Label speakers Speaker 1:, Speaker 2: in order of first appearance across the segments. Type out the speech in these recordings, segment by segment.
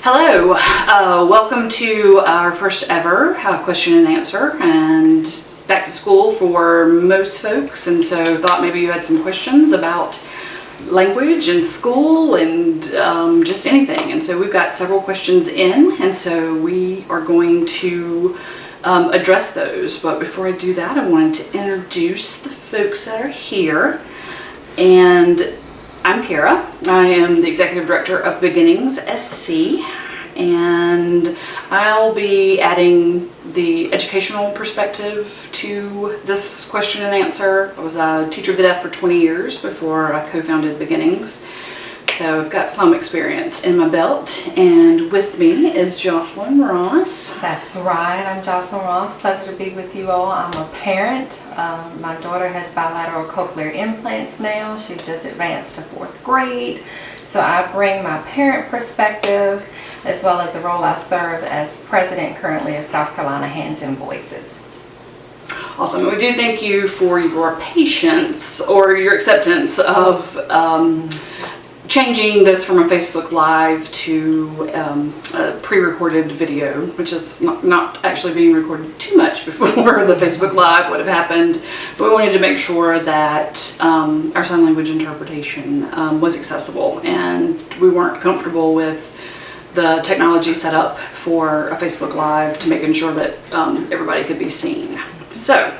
Speaker 1: Hello, welcome to our first ever question and answer, and it's back to school for most folks, and so thought maybe you had some questions about language and school and just anything, and so we've got several questions in, and so we are going to address those. But before I do that, I wanted to introduce the folks that are here. And I'm Cara. I am the Executive Director of BeginningsSC, and I'll be adding the educational perspective to this question and answer. I was a teacher of the deaf for 20 years before I co-founded Beginnings, so I've got some experience in my belt. And with me is Jocelyn Ross.
Speaker 2: That's right, I'm Jocelyn Ross. Pleasure to be with you all. I'm a parent. My daughter has bilateral cochlear implants now. She just advanced to 4th grade. So I bring my parent perspective as well as the role I serve as president currently of South Carolina Hands and Voices.
Speaker 1: Awesome. We do thank you for your patience or your acceptance of changing this from a Facebook Live to a pre-recorded video, which is not actually being recorded too much before the Facebook Live would have happened. But we wanted to make sure that our sign language interpretation was accessible, and we weren't comfortable with the technology set up for a Facebook Live to making sure that everybody could be seen. So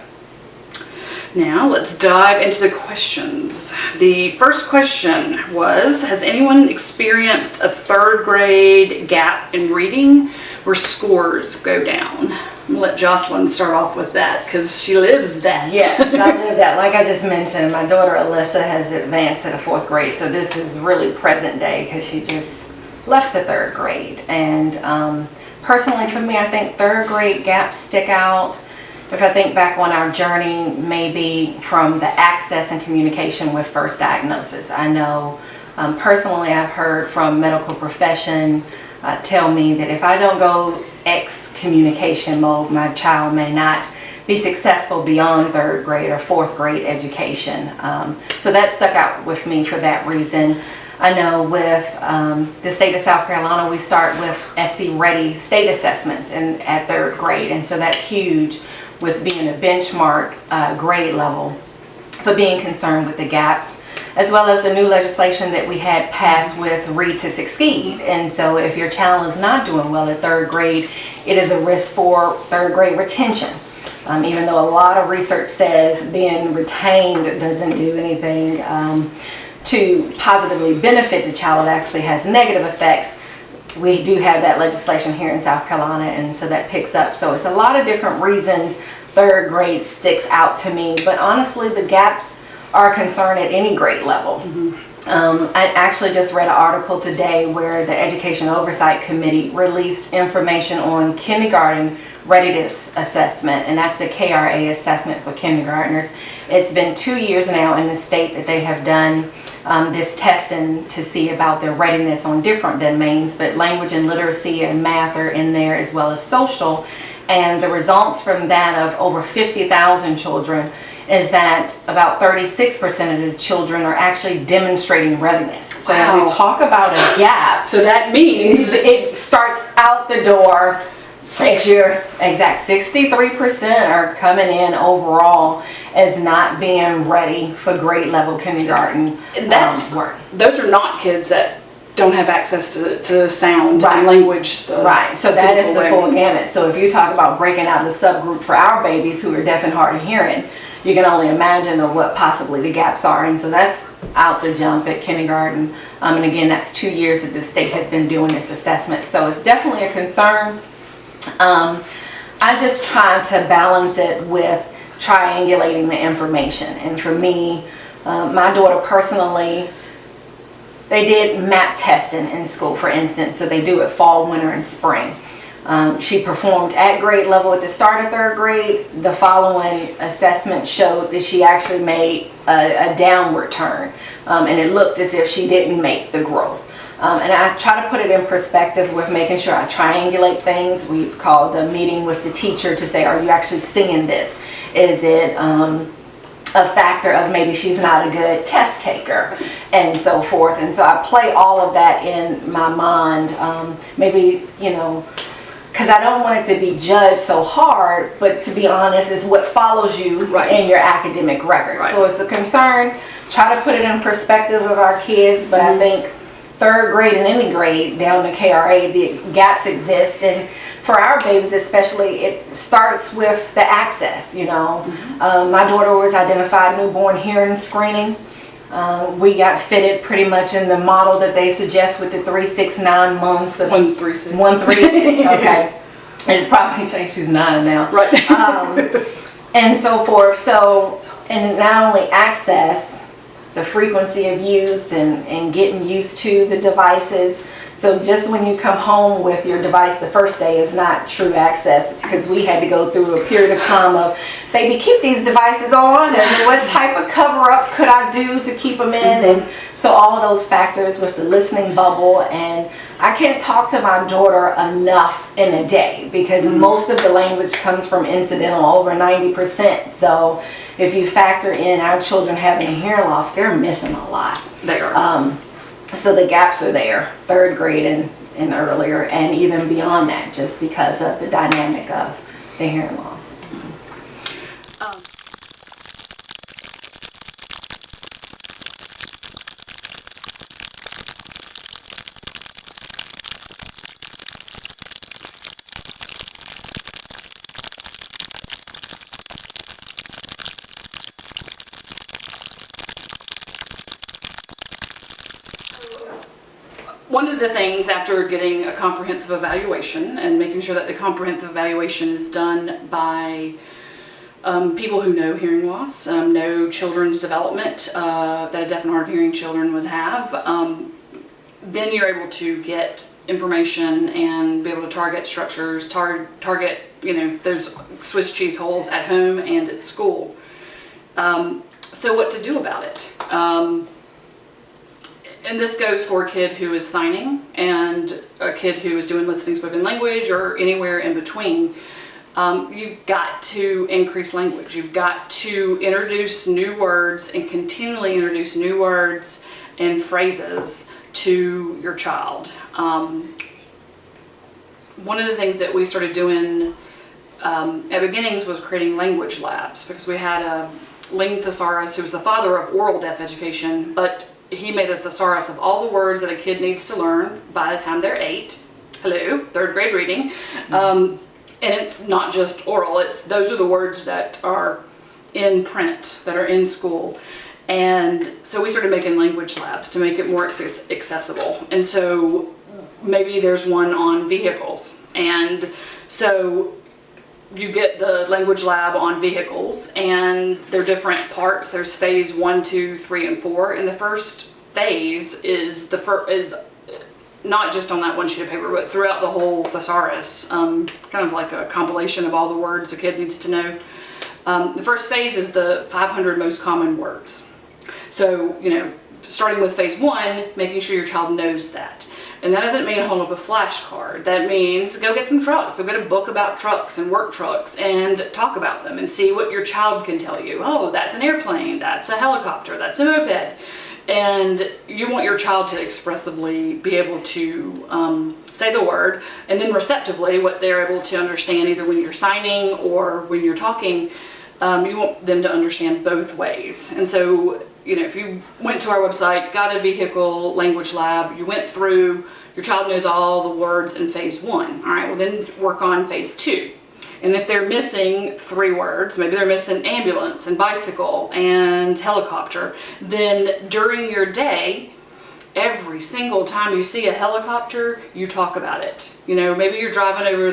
Speaker 1: now let's dive into the questions. The first question was, has anyone experienced a 3rd grade gap in reading where scores go down? I'm gonna let Jocelyn start off with that because she lives that.
Speaker 2: Yes, I live that. Like I just mentioned, my daughter Alyssa has advanced to the 4th grade, so this is really present day because she just left the 3rd grade. And personally for me, I think 3rd grade gaps stick out. If I think back on our journey, maybe from the access and communication with first diagnosis. I know personally I've heard from medical profession tell me that if I don't go X communication mode, my child may not be successful beyond 3rd grade or 4th grade education. So that stuck out with me for that reason. I know with the state of South Carolina, we start with SC Ready state assessments at 3rd grade, and so that's huge with being a benchmark grade level for being concerned with the gaps, as well as the new legislation that we had passed with Read to Succeed. And so if your child is not doing well at 3rd grade, it is a risk for 3rd grade retention. Even though a lot of research says being retained doesn't do anything to positively benefit the child, it actually has negative effects. We do have that legislation here in South Carolina, and so that picks up. So it's a lot of different reasons 3rd grade sticks out to me, but honestly the gaps are a concern at any grade level. I actually just read an article today where the Education Oversight Committee released information on kindergarten readiness assessment, and that's the KRA assessment for kindergartners. It's been 2 years now in the state that they have done this testing to see about their readiness on different domains, but language and literacy and math are in there, as well as social. And the results from that of over 50,000 children is that about 36% of the children are actually demonstrating readiness. So
Speaker 1: wow.
Speaker 2: when we talk about a gap,
Speaker 1: So that means
Speaker 2: it starts out the door. 63% are coming in overall as not being ready for grade level kindergarten work.
Speaker 1: Those are not kids that don't have access to sound
Speaker 2: Right.
Speaker 1: and language.
Speaker 2: Right, so that is the
Speaker 1: way.
Speaker 2: full gamut. So if you talk about breaking out the subgroup for our babies who are deaf and hard of hearing, you can only imagine of what possibly the gaps are. And so that's out the jump at kindergarten. And again, that's 2 years that the state has been doing this assessment. So it's definitely a concern. I just try to balance it with triangulating the information. And for me, my daughter personally, they did MAP testing in school, for instance, so they do it fall, winter, and spring. She performed at grade level at the start of 3rd grade. The following assessment showed that she actually made a downward turn, and it looked as if she didn't make the growth. And I try to put it in perspective with making sure I triangulate things. We've called a meeting with the teacher to say, are you actually seeing this? Is it a factor of maybe she's not a good test taker and so forth. And so I play all of that in my mind. Maybe, because I don't want it to be judged so hard, but to be honest, is what follows you in your academic record.
Speaker 1: Right.
Speaker 2: So it's a concern. Try to put it in perspective of our kids, but I think third grade and any grade down to KRA, the gaps exist. And for our babies especially, it starts with the access, My daughter was identified newborn hearing screening. We got fitted pretty much in the model that they suggest with the 3, 6, 9 months.
Speaker 1: 1, 3, 6.
Speaker 2: 1, 3, 6, okay. It's probably, she's 9 now.
Speaker 1: Right.
Speaker 2: And so forth. So, and not only access, the frequency of use and getting used to the devices. So just when you come home with your device the first day is not true access, because we had to go through a period of time of, baby, keep these devices on, and what type of cover up could I do to keep them in? And so all of those factors with the listening bubble, and I can't talk to my daughter enough in a day because most of the language comes from incidental, over 90%. So if you factor in our children having a hearing loss, they're missing a lot.
Speaker 1: They are.
Speaker 2: So the gaps are there, third grade and earlier, and even beyond that, just because of the dynamic of the hearing loss.
Speaker 1: One of the things after getting a comprehensive evaluation and making sure that the comprehensive evaluation is done by people who know hearing loss, know children's development that a deaf and hard of hearing children would have, then you're able to get information and be able to target structures, target those Swiss cheese holes at home and at school. So what to do about it? And this goes for a kid who is signing and a kid who is doing listening spoken language or anywhere in between. You've got to increase language. You've got to introduce new words and continually introduce new words and phrases to your child. One of the things that we started doing at Beginnings was creating language labs, because we had a Ling Thesaurus who was the father of oral deaf education, but he made a thesaurus of all the words that a kid needs to learn by the time they're 8. Hello, third grade reading. And it's not just oral, those are the words that are in print, that are in school. And so we started making language labs to make it more accessible. And so maybe there's one on vehicles. And so you get the language lab on vehicles, and they're different parts. There's phase 1, 2, 3, and 4. And the first phase is not just on that one sheet of paper, but throughout the whole thesaurus, kind of like a compilation of all the words a kid needs to know. The first phase is the 500 most common words. So, starting with phase 1, making sure your child knows that. And that doesn't mean hold up a flashcard. That means go get some trucks. Go get a book about trucks and work trucks and talk about them and see what your child can tell you. Oh, that's an airplane, that's a helicopter, that's a moped. And you want your child to expressively be able to say the word, and then receptively what they're able to understand either when you're signing or when you're talking. You want them to understand both ways. And so, if you went to our website, got a vehicle language lab, you went through, your child knows all the words in phase 1. All right, well then work on phase 2. And if they're missing 3 words, maybe they're missing ambulance and bicycle and helicopter, then during your day, every single time you see a helicopter, you talk about it. Maybe you're driving over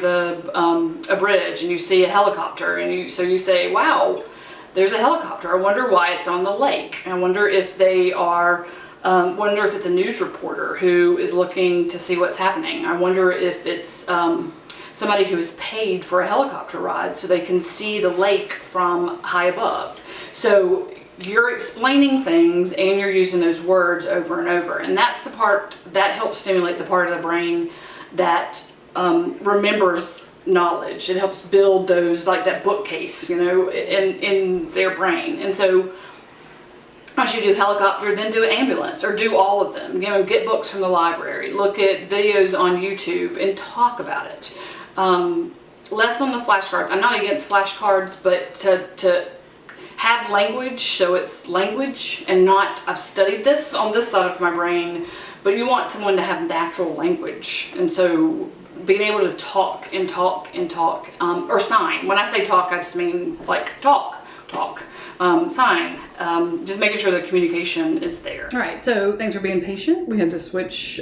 Speaker 1: a bridge and you see a helicopter, and so you say, wow, there's a helicopter. I wonder why it's on the lake. I wonder if they are, wonder if it's a news reporter who is looking to see what's happening. I wonder if it's somebody who is paid for a helicopter ride so they can see the lake from high above. So you're explaining things and you're using those words over and over. And that's the part that helps stimulate the part of the brain that remembers knowledge. It helps build those, like that bookcase, in their brain. And so once you do helicopter, then do ambulance, or do all of them. Get books from the library, look at videos on YouTube, and talk about it. Less on the flashcards. I'm not against flashcards, but to have language, so it's language and not, I've studied this on this side of my brain, but you want someone to have natural language. And so being able to talk and talk and talk, or sign. When I say talk, I just mean like talk. Sign, just making sure the communication is there. All right, so thanks for being patient. We had to switch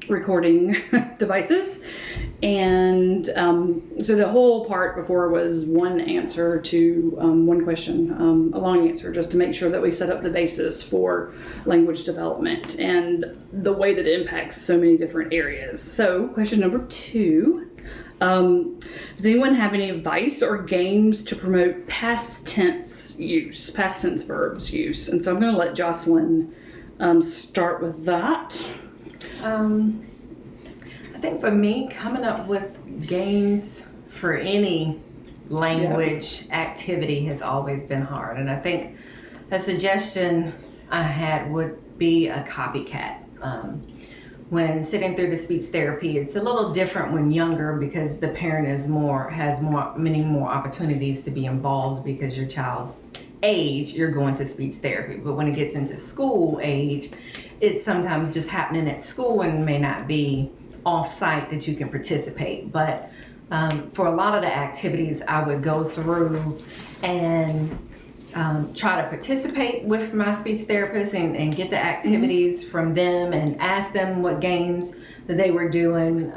Speaker 1: recording devices. And so the whole part before was one answer to one question, a long answer, just to make sure that we set up the basis for language development and the way that it impacts so many different areas. So question number 2. Does anyone have any advice or games to promote past tense verbs use? And so I'm going to let Jocelyn start with that.
Speaker 3: I think for me, coming up with games for any language activity has always been hard. And I think a suggestion I had would be a copycat. When sitting through the speech therapy, it's a little different when younger because the parent has many more opportunities to be involved because your child's age, you're going to speech therapy. But when it gets into school age, it's sometimes just happening at school and may not be off-site that you can participate. But for a lot of the activities, I would go through and try to participate with my speech therapist and get the activities from them and ask them what games that they were doing.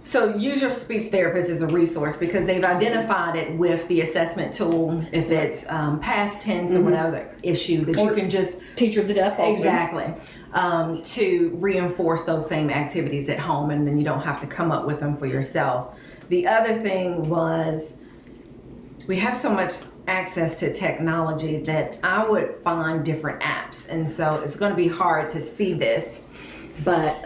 Speaker 3: So use your speech therapist as a resource because they've identified it with the assessment tool. If it's past tense or whatever issue that you can just
Speaker 1: teacher of the deaf also.
Speaker 3: Exactly. To reinforce those same activities at home, and then you don't have to come up with them for yourself. The other thing was we have so much access to technology that I would find different apps. And so it's going to be hard to see this, but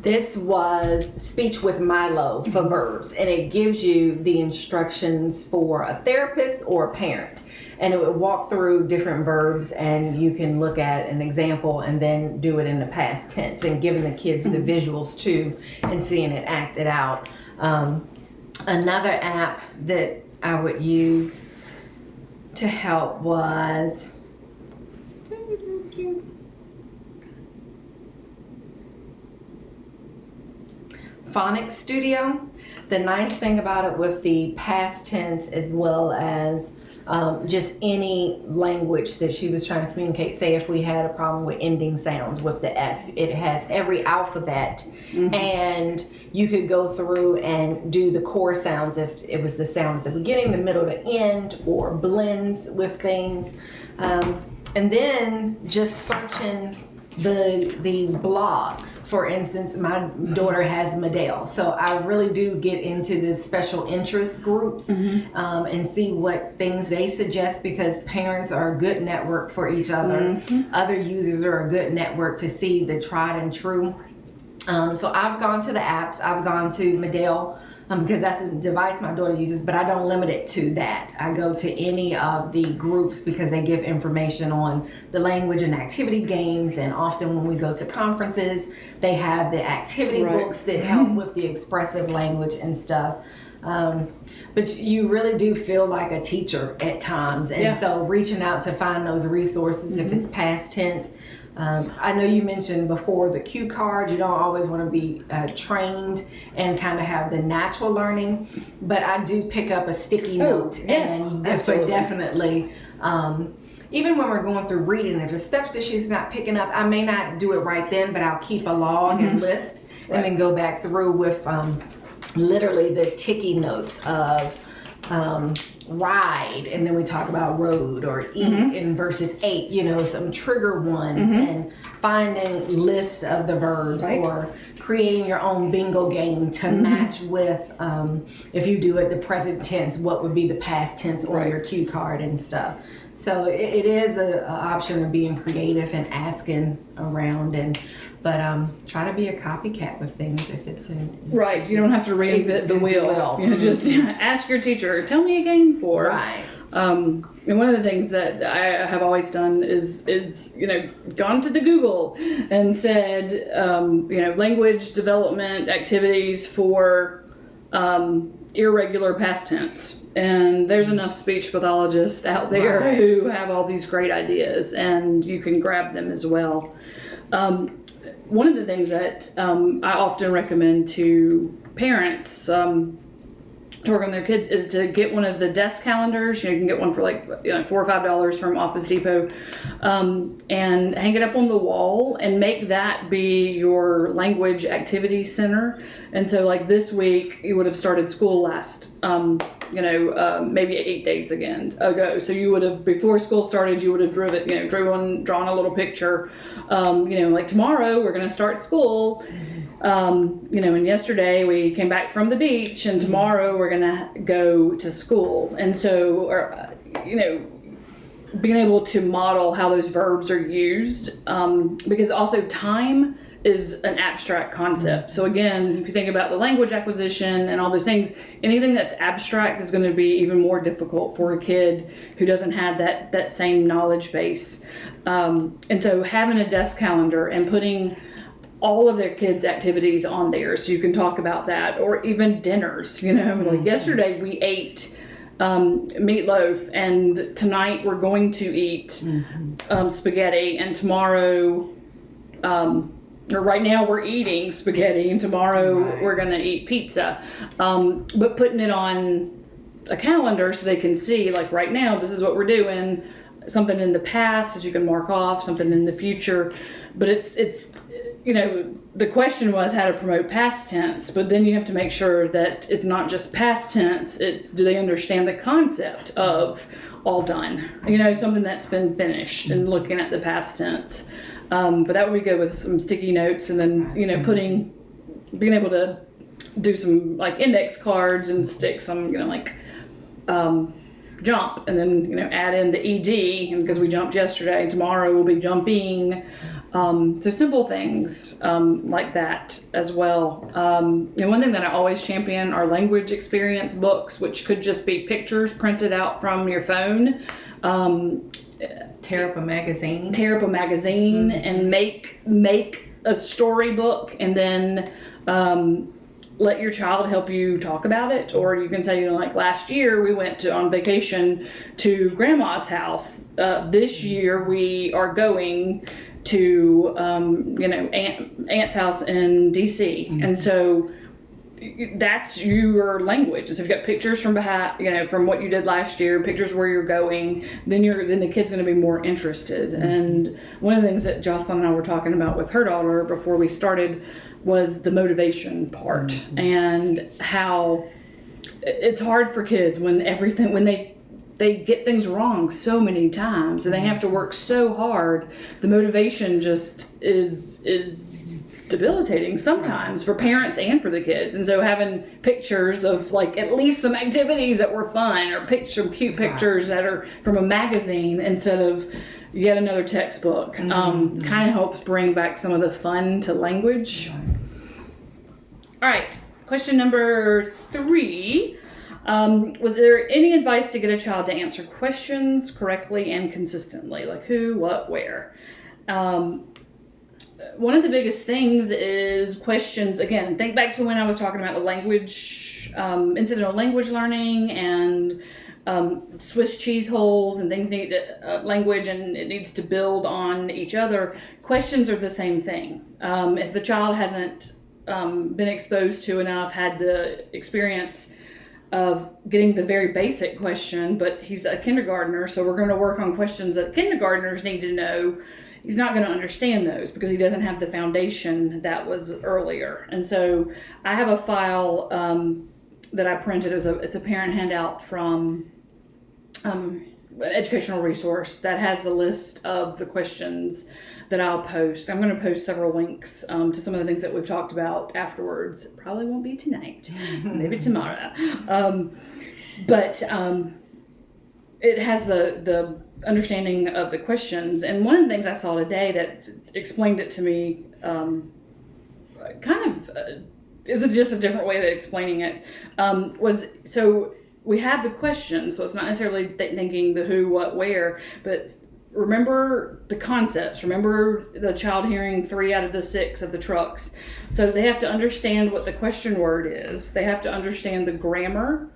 Speaker 3: this was Speech with Milo for verbs, and it gives you the instructions for a therapist or a parent. And it would walk through different verbs, and you can look at an example and then do it in the past tense and giving the kids the visuals too and seeing it acted out. Another app that I would use to help was Phonics Studio. The nice thing about it with the past tense as well as just any language that she was trying to communicate. Say if we had a problem with ending sounds with the S, it has every alphabet and you could go through and do the core sounds if it was the sound at the beginning, the middle, the end, or blends with things. And then just searching the blogs. For instance, my daughter has Medell, so I really do get into the special interest groups and see what things they suggest because parents are a good network for each other. Other users are a good network to see the tried and true. So I've gone to the apps. I've gone to Medell because that's a device my daughter uses, but I don't limit it to that. I go to any of the groups because they give information on the language and activity games, and often when we go to conferences, they have the activity books that help with the expressive language and stuff. But you really do feel like a teacher at times, and so reaching out to find those resources if it's past tense. I know you mentioned before the cue card. You don't always want to be trained and kind of have the natural learning, but I do pick up a sticky note. And absolutely. Definitely, even when we're going through reading, if it's stuff that she's not picking up, I may not do it right then, but I'll keep a log and list and then go back through with literally the ticky notes of ride, and then we talk about road or eat and versus ate, some trigger ones and finding lists of the verbs or creating your own bingo game to match with if you do it the present tense, what would be the past tense on your cue card and stuff. So it is a option of being creative and asking around, but try to be a copycat with things if it's in.
Speaker 1: Right, you don't have to reinvent the wheel. You know, just ask your teacher, tell me a game for.
Speaker 3: Right.
Speaker 1: And one of the things that I have always done is gone to the Google and said, language development activities for irregular past tense. And there's enough speech pathologists out there who have all these great ideas, and you can grab them as well. One of the things that I often recommend to parents to work on their kids is to get one of the desk calendars. You can get one for $4 or $5 from Office Depot, and hang it up on the wall and make that be your language activity center. And so this week you would have started school last, maybe 8 days ago. So you would have, before school started, you would have drawn a little picture. Tomorrow we're going to start school. And yesterday we came back from the beach, and tomorrow we're gonna go to school. And so, being able to model how those verbs are used, because also time is an abstract concept. So again, if you think about the language acquisition and all those things, anything that's abstract is going to be even more difficult for a kid who doesn't have that same knowledge base. And so having a desk calendar and putting all of their kids' activities on there, so you can talk about that, or even dinners. Yesterday we ate meatloaf, and tonight we're going to eat spaghetti, and tomorrow, or right now we're eating spaghetti, and tomorrow we're going to eat pizza. But putting it on a calendar so they can see, right now, this is what we're doing. Something in the past that you can mark off, something in the future. But it's the question was how to promote past tense, but then you have to make sure that it's not just past tense, it's do they understand the concept of all done, something that's been finished, and looking at the past tense. But that would be good with some sticky notes, and then, being able to do some index cards and stick some, jump, and then, add in the ED, because we jumped yesterday, tomorrow we'll be jumping. So simple things like that as well. And one thing that I always champion are language experience books, which could just be pictures printed out from your phone.
Speaker 3: Tear up a magazine,
Speaker 1: and make a storybook, and then let your child help you talk about it. Or you can say, last year we went on vacation to grandma's house. This year we are going to Aunt's house in DC. And so that's your language. So if you've got pictures from behind, from what you did last year, pictures where you're going, then the kid's going to be more interested. And one of the things that Jocelyn and I were talking about with her daughter before we started was the motivation part, and how it's hard for kids when they get things wrong so many times, and they have to work so hard. The motivation just is debilitating sometimes for parents and for the kids. And so having pictures of at least some activities that were fun, or some cute pictures that are from a magazine instead of yet another textbook, kind of helps bring back some of the fun to language. All right, question number 3. Was there any advice to get a child to answer questions correctly and consistently? Who, what, where? One of the biggest things is questions. Again, think back to when I was talking about the language, incidental language learning, and Swiss cheese holes, and things need language, and it needs to build on each other. Questions are the same thing. If the child hasn't been exposed to enough, had the experience of getting the very basic question, but he's a kindergartner, so we're going to work on questions that kindergartners need to know. He's not going to understand those because he doesn't have the foundation that was earlier. And so I have a file that I printed. It's a parent handout from an educational resource that has the list of the questions that I'll post. I'm going to post several links to some of the things that we've talked about afterwards. It probably won't be tonight, maybe tomorrow. But it has the understanding of the questions. And one of the things I saw today that explained it to me, it was just a different way of explaining it, was so we have the question, so it's not necessarily thinking the who, what, where, but remember the concepts. Remember the child hearing 3 out of the 6 of the trucks. So they have to understand what the question word is. They have to understand the grammar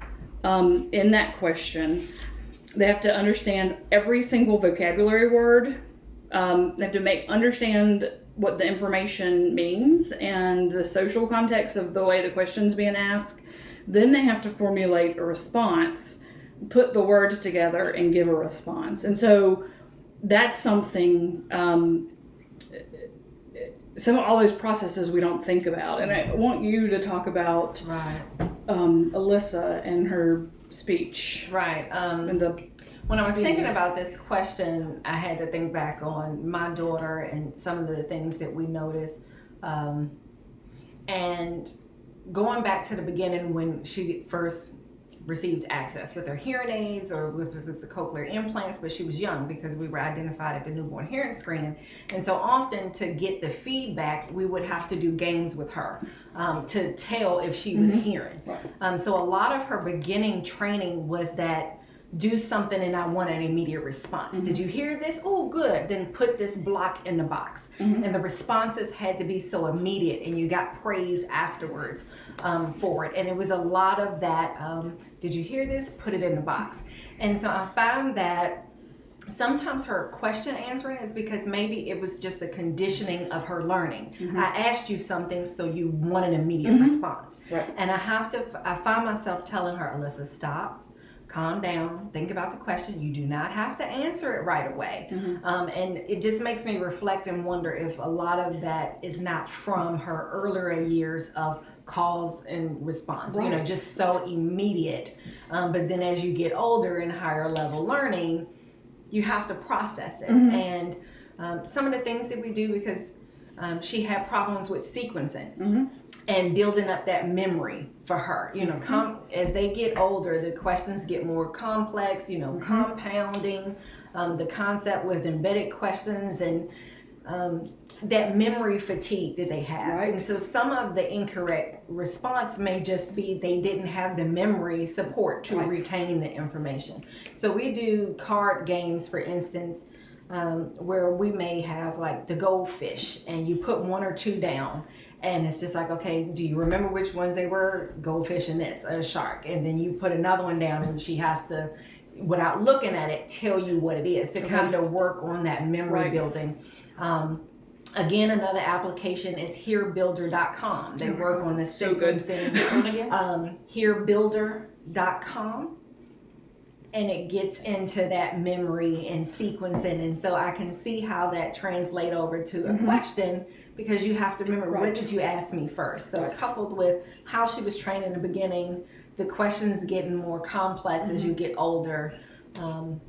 Speaker 1: in that question. They have to understand every single vocabulary word. They have to understand what the information means and the social context of the way the question's being asked. Then they have to formulate a response, put the words together, and give a response. And so that's something, some of all those processes we don't think about. And I want you to talk about Alyssa and her speech.
Speaker 2: Right.
Speaker 1: And
Speaker 2: when I was thinking about this question, I had to think back on my daughter and some of the things that we noticed. And going back to the beginning when she first received access with her hearing aids or with it was the cochlear implants, but she was young because we were identified at the newborn hearing screening. And so often to get the feedback, we would have to do games with her to tell if she was hearing. So a lot of her beginning training was that do something and I want an immediate response. Did you hear this? Oh, good. Then put this block in the box. And the responses had to be so immediate and you got praise afterwards for it. And it was a lot of that, did you hear this? Put it in the box. And so I found that sometimes her question answering is because maybe it was just the conditioning of her learning. I asked you something, so you want an immediate response. And I find myself telling her, Alyssa, stop. Calm down, think about the question. You do not have to answer it right away. And it just makes me reflect and wonder if a lot of that is not from her earlier years of cause and response, you know, just so immediate. But then as you get older and higher level learning, you have to process it. And some of the things that we do, because she had problems with sequencing. And building up that memory for her, you know, as they get older, the questions get more complex, you know, compounding, the concept with embedded questions and that memory fatigue that they have. And so some of the incorrect response may just be they didn't have the memory support to retain the information. So we do card games, for instance, where we may have like the goldfish and you put 1 or 2 down. And it's just like, okay, do you remember which ones they were? Goldfish and this, a shark. And then you put another one down and she has to, without looking at it, tell you what it is to kind of work on that memory building. Again, another application is hearbuilder.com. They work on the sequencing. Hearbuilder.com. And it gets into that memory and sequencing. And so I can see how that translates over to a question, because you have to remember, what did you ask me first? So coupled with how she was trained in the beginning, the questions getting more complex as you get older. And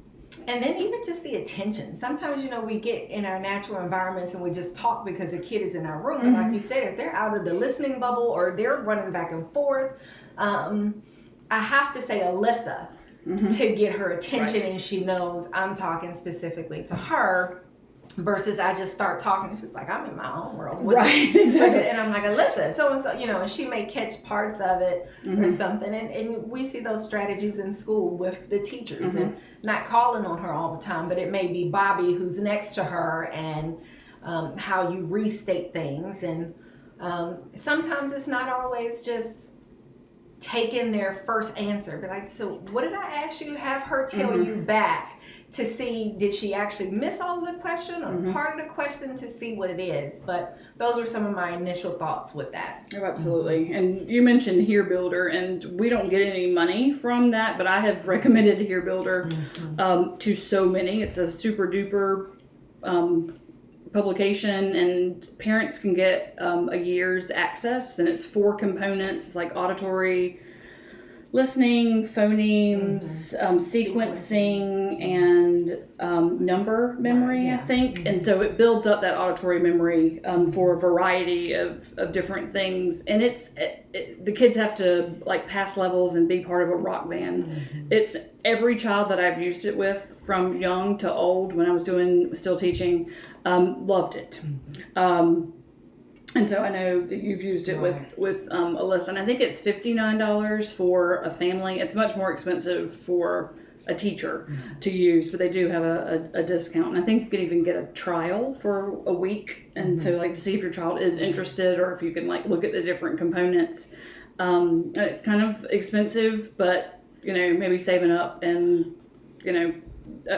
Speaker 2: then even just the attention. Sometimes, you know, we get in our natural environments and we just talk because the kid is in our room. And like you said, if they're out of the listening bubble or they're running back and forth, I have to say Alyssa to get her attention and she knows I'm talking specifically to her. Versus I just start talking and she's like, I'm in my own world. Exactly. And I'm like, Alyssa, so, you know, and she may catch parts of it or something. And we see those strategies in school with the teachers and not calling on her all the time, but it may be Bobby who's next to her and how you restate things. And sometimes it's not always just taking their first answer. But like, so what did I ask you? Have her tell you back to see, did she actually miss all of the question or part of the question to see what it is. But those were some of my initial thoughts with that.
Speaker 1: Oh, absolutely. And you mentioned Hear Builder, and we don't get any money from that, but I have recommended Hear Builder to so many. It's a super duper publication, and parents can get a year's access, and it's 4 components. It's like auditory, listening, phonemes, sequencing, and number memory, I think. And so it builds up that auditory memory for a variety of different things. And the kids have to like pass levels and be part of a rock band. It's every child that I've used it with, from young to old, when I was still teaching, loved it. And so I know that you've used it with Alyssa, and I think it's $59 for a family. It's much more expensive for a teacher to use, but they do have a discount. And I think you can even get a trial for a week, and so like to see if your child is interested, or if you can like look at the different components. It's kind of expensive, but maybe saving up and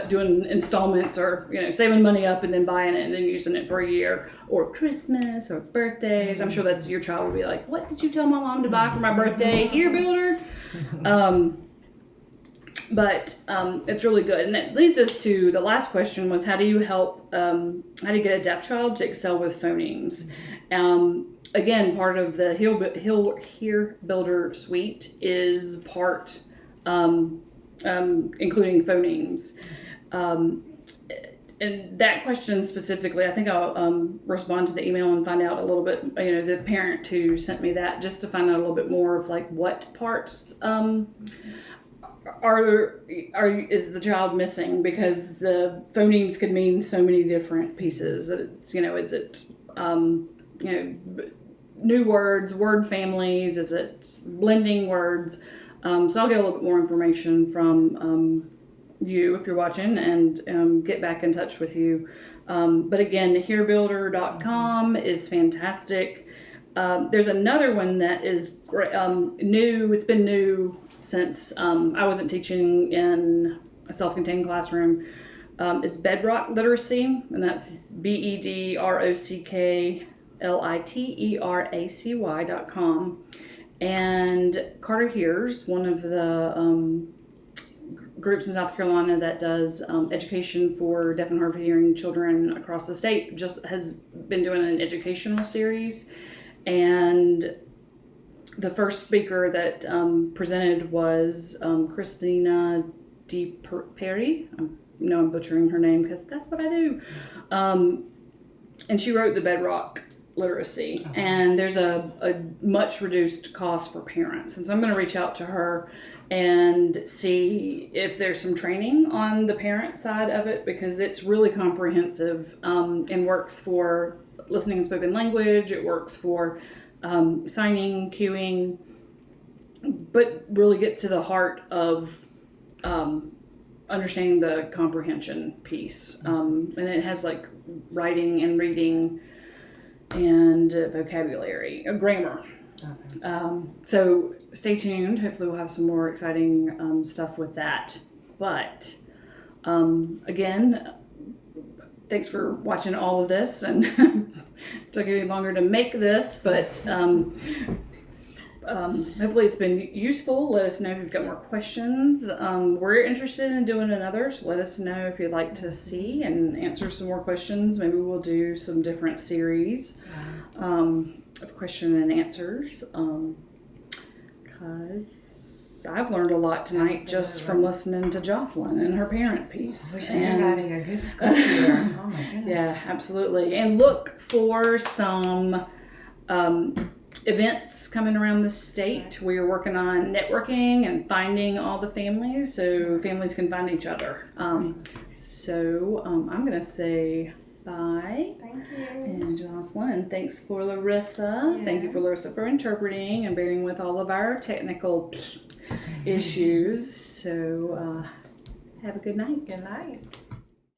Speaker 1: doing installments, or saving money up and then buying it and then using it for a year, or Christmas or birthdays. I'm sure that's your child will be like, what did you tell my mom to buy for my birthday? Here, builder. But it's really good. And that leads us to the last question, was how do you get a deaf child to excel with phonemes? Again, part of the Hear Builder suite is part including phonemes. And that question specifically, I think I'll respond to the email and find out a little bit, the parent who sent me that, just to find out a little bit more of like what parts is the child missing, because the phonemes could mean so many different pieces. It's, is it new words, word families, is it blending words? So I'll get a little bit more information from you if you're watching, and get back in touch with you. But again, hearbuilder.com is fantastic. There's another one that is new. It's been new since I wasn't teaching in a self-contained classroom. It's Bedrock Literacy, and that's BEDROCKLITERACY.com. And Carter Hears, one of the groups in South Carolina that does education for deaf and hard of hearing children across the state, just has been doing an educational series. And the first speaker that presented was Christina Perry. I know I'm butchering her name because that's what I do. And she wrote the Bedrock Literacy, and there's a much reduced cost for parents. And so I'm going to reach out to her and see if there's some training on the parent side of it, because it's really comprehensive and works for listening and spoken language. It works for signing, cueing, but really get to the heart of understanding the comprehension piece. And it has like writing and reading and vocabulary, grammar. Okay. So stay tuned. Hopefully we'll have some more exciting stuff with that. But again, thanks for watching all of this, and it took any longer to make this, but hopefully it's been useful. Let us know if you've got more questions. We're interested in doing another, so let us know if you'd like to see and answer some more questions. Maybe we'll do some different series of question and answers, because I've learned a lot tonight just from listening to Jocelyn and her parent piece.
Speaker 2: I wish everybody a good school year. Oh my goodness.
Speaker 1: Yeah, absolutely. And look for some events coming around the state. We're working on networking and finding all the families, so families can find each other. I'm going to say bye.
Speaker 2: Thank you.
Speaker 1: And Jocelyn, thanks for Larissa.
Speaker 2: Yes.
Speaker 1: Thank you for Larissa for interpreting and bearing with all of our technical issues. So have a good night.
Speaker 2: Good night.